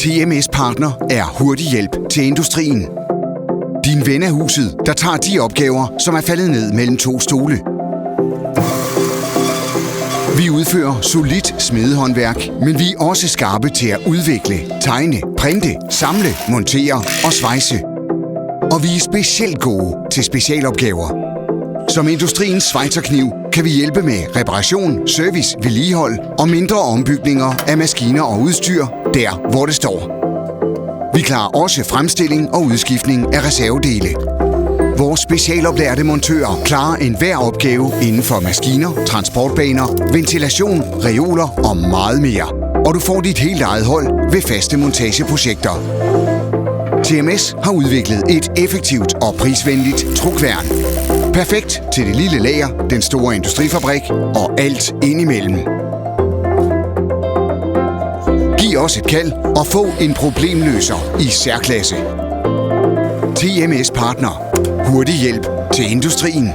TMS Partner er hurtig hjælp til industrien. Din ven af huset, der tager de opgaver, som er faldet ned mellem to stole. Vi udfører solidt smedehåndværk, men vi er også skarpe til at udvikle, tegne, printe, samle, montere og svejse. Og vi er specielt gode til specialopgaver. Som industriens schweizerkniv kan vi hjælpe med reparation, service, vedligehold og mindre ombygninger af maskiner og udstyr, der hvor det står. Vi klarer også fremstilling og udskiftning af reservedele. Vores specialoplærte montører klarer enhver opgave inden for maskiner, transportbaner, ventilation, reoler og meget mere. Og du får dit helt eget hold ved faste montageprojekter. TMS har udviklet et effektivt og prisvenligt trukværn. Perfekt til det lille lager, den store industrifabrik og alt indimellem. Giv os et kald og få en problemløser i særklasse. TMS Partner. Hurtig hjælp til industrien.